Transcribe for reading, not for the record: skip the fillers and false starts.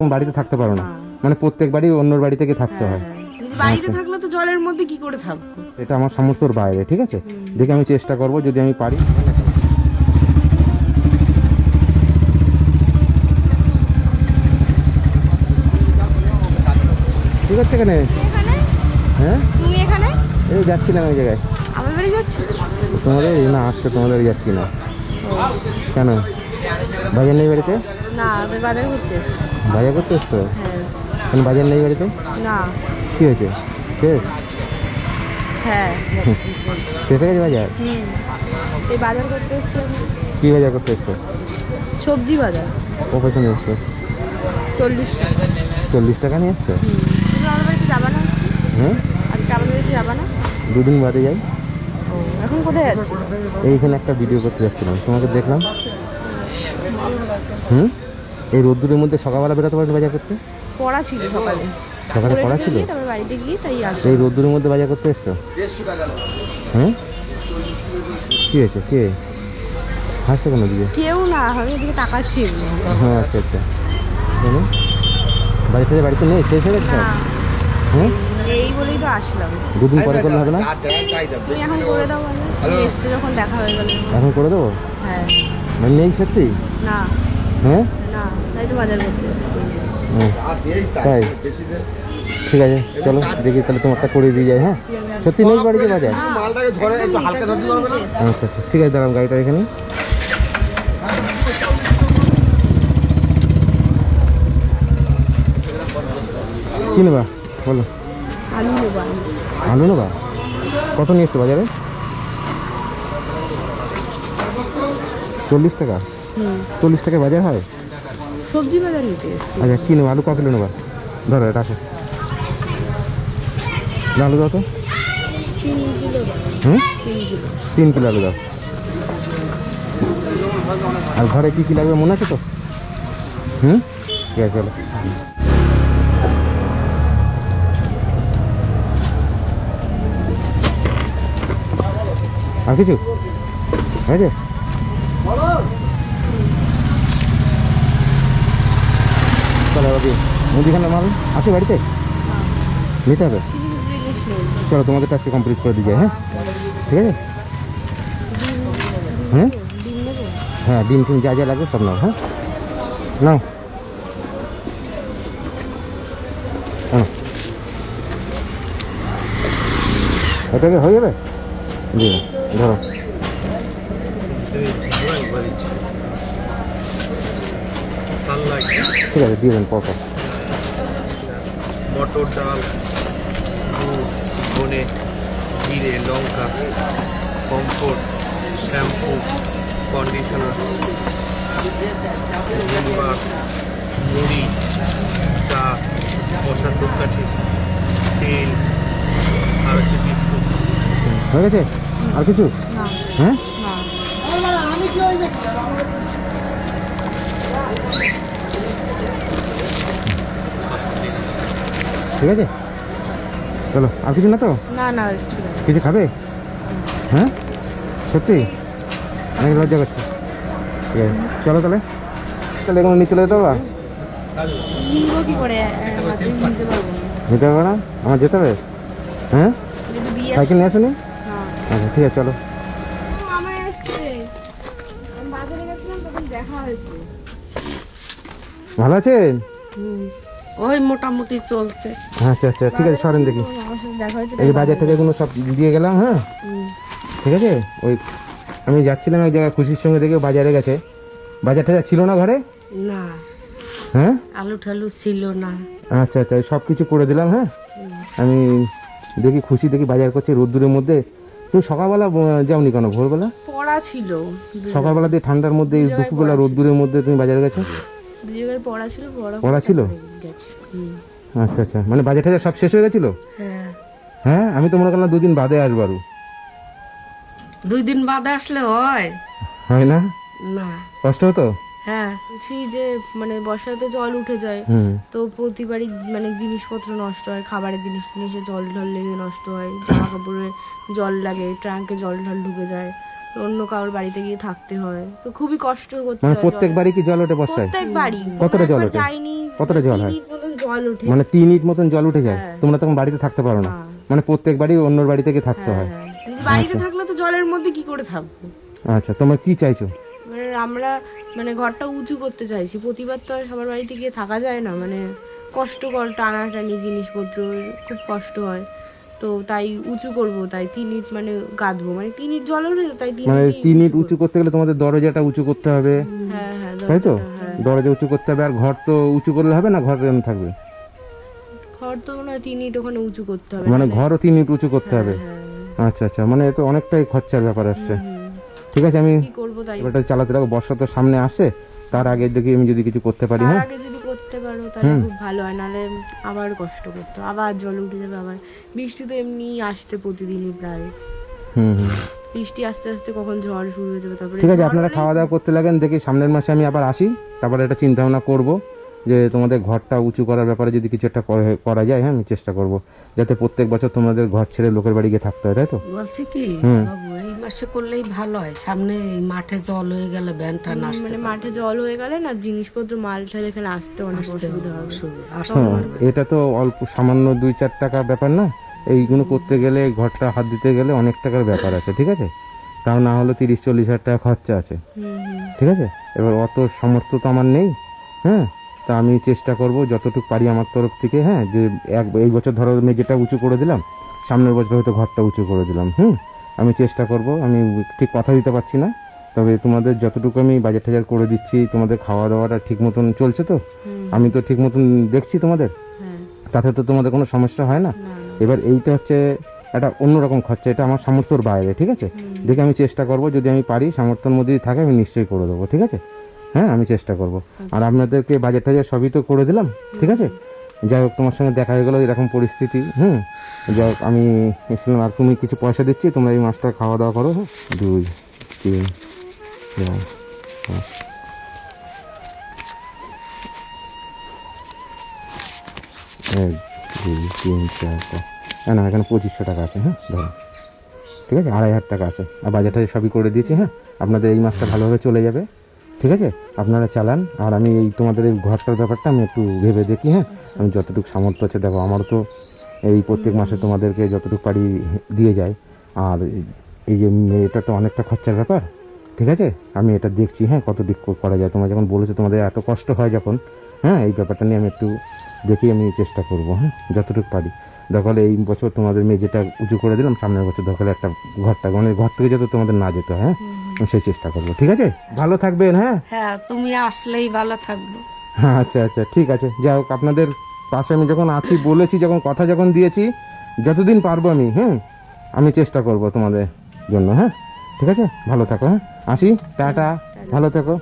বাড়িতে থাকতে পারো না, মানে প্রত্যেক বাড়ি অন্যর বাড়ি থেকে থাকতে হয়। বাড়িতে থাকলে তো জলের মধ্যে কি করে থাকবো? এটা আমার সামর্থ্যের বাইরে, ঠিক আছে। দেখি আমি চেষ্টা করব যদি আমি পারি। ঠিক আছে, এখানে হ্যাঁ তুমি এখানে? এই যাচ্ছিলাম ওই জায়গায়। আমার বাড়ি যাচ্ছি তোমাদের না, আজকে তোমাদের যাচ্ছি না। কেন, বাজার নেই বাড়িতে? না, আমি বাজার করতে এসেছি। বাজার করতে এসছো? হ্যাঁ। কেন বাজার নেই বাড়িতে? না। কি হয়েছে, শেষ? হ্যাঁ। শেষ হয়ে গেছে বাজার? এই বাজার করতে এসেছি আমি। কি বাজার করতে এসছো? সবজি বাজার। ও পেছনে এসছো? 40 টাকা। 40 টাকা নিয়ে এসছো? তুমি আমার বাড়িতে যাবা না আজকে? হ্যাঁ, আজকে আমার বাড়িতে যাবা না? দুদিন বাদে যাই। এখন কোথায় যাচ্ছি? এইখানে একটা ভিডিও করতে যাচ্ছিলাম, তোমাকে দেখলাম। এই রোদ্দুরের মধ্যে সকালবেলা বেরোতে পারবে বাজার করতে? পড়া ছিল সকালে। সকালে পড়া ছিল? তারপর বাড়িতে গিয়ে তাই আসি। এই রোদ্দুরের মধ্যে বাজার করতে এসছো? হ্যাঁ, কি হয়েছে, কে হাসছে কোনো দিকে? কেউ না, আমি এদিকে তাকাচ্ছি। হ্যাঁ, আচ্ছা আচ্ছা। কেন বাড়ি থেকে বাড়িতে নেই, শেষ হয়ে গেছে? না, হ্যাঁ, এই বলেই তো আসলাম। দুদিন পরে করলে হবে না? তুমি এখন করে দাও, মানে এসছো যখন দেখা হয়ে গেল। এখন করে দেবো? হ্যাঁ। মানে নেই সত্যি? না হ্যাঁ, না, তাই তো বাজার করতে এসেছি। তাই ঠিক আছে, চলো দেখি তাহলে তোমারটা করে দিয়ে যায়। হ্যাঁ, সত্যি নেই বাড়িতে বাজার? আচ্ছা আচ্ছা, ঠিক আছে, দাঁড়ান গাড়িটা এখানে। কি নেবা বলো? আলু নেবো। আলু নেবা? কত নিয়ে এসছো বাজারে? 40 টাকা? 40 টাকায় বাজার হয়? সবজি বাজার নিতে এসেছি। আচ্ছা, কী নেবা? আলু ক কিলো নেবা? ধরো এটা আসো, আলু দাও তো। 3 কিলো। 3 কিলো। 3 কিলো আলু দাও। আর ঘরে কী কী লাগবে মনে আছে তো? ঠিক আছে, চলো। আর কিছু হয়েছে? চলো বাকি মুদিখানা মাল আছে বাড়িতে, নিতে হবে। কিছু কিছু জিনিস নেই। চলো তোমাদের টাস্কে কমপ্লিট করে দিয়ে যায়। হ্যাঁ, ঠিক আছে। হ্যাঁ ডিম নেবো। হ্যাঁ, ডিম টিম যা যা লাগবে সব নাও। হ্যাঁ, নাও নাও। এটাকে হয়ে যাবে? দিয়ে ধরো। ঠিক আছে, দিয়ে দেন পরপর। মটর ডাল, দুধ, ধনে, জিরে, লঙ্কা, কমফোর্ট, শ্যাম্পু, কন্ডিশনার, ভিমবার, মুড়ি, চা, বসার ধূপকাঠি, তেল, আর হচ্ছে বিস্কুট। হয়ে গেছে? আর কিছু? না। হ্যাঁ, না। ঠিক আছে, চলো। আর কিছু না তো? না না, কিছু নেই। কিছু খাবে? হ্যাঁ, সত্যি অনেক লজ্জা করছে। ঠিক আছে, চলো তাহলে। তাহলে এগুলো নিয়ে চলে যেতে হবে? নিবো কি করে? নিতে পারবো না। যেতে হবে না? আমার যেতে হবে? হ্যাঁ, যদি বিয়ে সাইকেল নিয়ে আসেনি? না। আচ্ছা, ঠিক আছে, চলো। আমার এসছে, আমি বাজারে গেছিলাম তখন দেখা হয়েছে। ভালো আছেন? ওই মোটামুটি চলছে। আচ্ছা আচ্ছা, ঠিক আছে, সরেন দেখি। আমার সাথে দেখা হয়েছে। এই বাজার টাজারগুলো সব দিয়ে গেলাম। হ্যাঁ, ঠিক আছে। ওই আমি যাচ্ছিলাম এক জায়গায়, খুশির সঙ্গে দেখে বাজারে গেছে। বাজার টাজার ছিল না ঘরে? না, হ্যাঁ, আলু ঠালু ছিল না। আচ্ছা আচ্ছা, সব কিছু করে দিলাম। হ্যাঁ, আমি দেখি খুশি দেখি বাজার করছে রোদ্দুরের মধ্যে। তুমি সকালবেলা যাওনি কেন? ভোরবেলা পড়া ছিল। সকালবেলা দিয়ে ঠান্ডার মধ্যে, এই দুপুরবেলা রোদ্দুরের মধ্যে তুমি বাজারে গেছো? দু জায়গায় পড়া ছিল। পড়া ছিল? আচ্ছা আচ্ছা, মানে বাজার টাজার সব শেষ হয়ে গেছিল? হ্যাঁ। হ্যাঁ, আমি তো মনে করলাম 2 দিন বাদে আসবো। 2 দিন বাদে আসলে হয়? হয় না? না। কষ্ট হতো? হ্যাঁ, বলছি যে মানে বর্ষাতে জল উঠে যায়, তো প্রতিবারই মানে জিনিসপত্র নষ্ট হয়, খাবারের জিনিস টিনিসে জল ঢল লেগে নষ্ট হয়, জামা কাপড়ে জল লাগে, ট্রাঙ্কে জল ঢল ঢুকে যায়, অন্য কারোর বাড়িতে গিয়ে থাকতে হয়, তো খুবই কষ্ট করতে মানে হয়। প্রত্যেক বাড়ি কি জল ওঠে বর্ষায়? প্রত্যেক বাড়ি কতটা জল একবার ওঠে? যাইনি, কতটা জল 3 হয়? ইট মতন জল ওঠে। মানে 3 ইট মতন জল উঠে যায়, হ্যাঁ। তোমরা তখন বাড়িতে থাকতে পারো না, না। মানে প্রত্যেক বাড়ি অন্য বাড়ি থেকে থাকতে হয়। হ্যাঁ, কিন্তু বাড়িতে থাকলে তো জলের মধ্যে কি করে থাকবো? আচ্ছা, তোমরা কি চাইছো? মানে আমরা মানে ঘরটা উঁচু করতে চাইছি, প্রতিবার তো আর সবার বাড়িতে গিয়ে থাকা যায় না, মানে কষ্টকর, টানাটানি জিনিসপত্র খুব কষ্ট হয়, তো তাই উঁচু করব, তাই 3 ইট মানে গাঁদবো, মানে 3 ইট জল ওঠে তো, তাই 3 মানে ইট 3 ইট উঁচু করতে গেলে তোমাদের দরজাটা উঁচু করতে হবে, হ্যাঁ হ্যাঁ তাই তো? দরজাটা, হ্যাঁ। দরজা উঁচু করতে হবে, আর ঘর তো উঁচু করলে হবে না, ঘর এরকম থাকবে, ঘর তো মনে হয় 3 ইট ওখানে উঁচু করতে হবে, মানে নাহলে- ঘরও 3 ইট উঁচু করতে হবে। হ্যাঁ, আচ্ছা আচ্ছা, মানে এটা অনেকটাই খরচার ব্যাপার আসছে। হুম। ঠিক আছে, আমি কি করবো তাই, এবারটা চালাতে থাকবো, বর্ষা তো সামনে আসে, তার আগে দেখি আমি যদি কিছু করতে পারি। তার হ্যাঁ, আগে যদি করতে পারো তাহলে খুব ভালো হয়, নাহলে আবার কষ্ট করতে হবে, আবার জল উঠে যাবে, আবার বৃষ্টি তো এমনি আসতে প্রতিদিনই প্রায়, হুম হুম, বৃষ্টি আস্তে আস্তে কখন ঝড় শুরু হয়ে যাবে, তারপরে ঠিক আছে, ঝড় আপনারা হলেই- খাওয়া দাওয়া করতে লাগেন, দেখি সামনের মাসে আমি আবার আসি, তারপরে একটা চিন্তা ভাবনা করবো যে তোমাদের ঘরটা উঁচু করার ব্যাপারে যদি কিছু একটা করা যায়। হ্যাঁ, আমি চেষ্টা করব যাতে প্রত্যেক বছর তোমাদের ঘর ছেড়ে লোকের বাড়ি গিয়ে থাকতে হয়, তাই তো? বলছি কি বাবু, এই মাসে করলেই ভালো হয়, সামনে এই মাঠে জল হয়ে গেলে ব্যানটা আসতে মানে মাঠে জল হয়ে গেলে না, জিনিসপত্র মালটা এখানে আসতে অনেক অসুবিধা হবে। আসতে পারবে। এটা তো অল্প সামান্য 2-4 টাকার ব্যাপার না, এইগুলো করতে গেলে ঘরটা হাত দিতে গেলে অনেক টাকার ব্যাপার আছে, ঠিক আছে? তাও না হলো 30-40 হাজার টাকা খরচা আছে, ঠিক আছে? এবার অত সামর্থ্য তো আমার নেই। হ্যাঁ, তা আমি চেষ্টা করব যতটুকু পারি আমার তরফ থেকে। হ্যাঁ, যে এই বছর ধরো মেঝেটা উঁচু করে দিলাম, সামনের বছর হয়তো ঘরটা উঁচু করে দিলাম। আমি চেষ্টা করব, আমি ঠিক কথা দিতে পারছি না, তবে তোমাদের যতটুকু আমি বাজার টাজার করে দিচ্ছি, তোমাদের খাওয়া দাওয়াটা ঠিক মতন চলছে তো? আমি তো ঠিক মতন দেখছি তোমাদের, হ্যাঁ, তাতে তো তোমাদের কোনো সমস্যা হয় না। এবার এইটা হচ্ছে একটা অন্যরকম খরচা, এটা আমার সামর্থ্যর বাইরে, ঠিক আছে? দেখে আমি চেষ্টা করব, যদি আমি পারি, সামর্থ্যের মধ্যে থাকে, আমি নিশ্চয়ই করে দেবো, ঠিক আছে? হ্যাঁ, আমি চেষ্টা করব। আর আপনাদেরকে বাজেট টাজেট সবই তো করে দিলাম, ঠিক আছে? যাই হোক, তোমার সঙ্গে দেখা হয়ে গেলো, এরকম পরিস্থিতি। যাই হোক, আমি এসেছিলাম, আর তুমি কিছু পয়সা দিচ্ছি, তোমরা এই মাসটা খাওয়া দাওয়া করো। 2, 3, 4, 5, 1, 2, 3, 4, 5, না, এখানে 2500 টাকা আছে। হ্যাঁ, ধরো, ঠিক আছে? 2500 টাকা আছে, আর বাজেটটা সবই করে দিয়েছি। হ্যাঁ, আপনাদের এই মাসটা ভালোভাবে চলে যাবে, ঠিক আছে? আপনারা চালান, আর আমি এই তোমাদের এই ঘরটার ব্যাপারটা আমি একটু ভেবে দেখি। হ্যাঁ, আমি যতটুকু সামর্থ্য আছে, দেখো আমারও তো এই প্রত্যেক মাসে তোমাদেরকে যতটুকু পারি দিয়ে যায়, আর এই যে এটা তো অনেকটা খরচার ব্যাপার, ঠিক আছে? আমি এটা দেখছি, হ্যাঁ, কতটুকু করা যায়। তোমরা যখন বলেছো তোমাদের এত কষ্ট হয় যখন, হ্যাঁ, এই ব্যাপারটা নিয়ে আমি একটু দেখি, আমি চেষ্টা করবো, হ্যাঁ, যতটুকু পারি। দরকার এই বছর তোমাদের মেঝেটা উঁচু করে দিলাম, সামনের বছর দরকার একটা ঘরটা, মানে ঘর থেকে যাতে তোমাদের না যেতে হয়। হ্যাঁ, আমি সেই চেষ্টা করবো, ঠিক আছে? ভালো থাকবেন। হ্যাঁ, হ্যাঁ, তুমি আসলেই ভালো থাকবো। হ্যাঁ, আচ্ছা আচ্ছা, ঠিক আছে। যাই হোক, আপনাদের পাশে আমি যখন আছি, বলেছি, যখন কথা যখন দিয়েছি, যতদিন পারবো আমি চেষ্টা করব তোমাদের জন্য। হ্যাঁ, ঠিক আছে, ভালো থাকো। হ্যাঁ, আসি, টাটা, ভালো থেকো।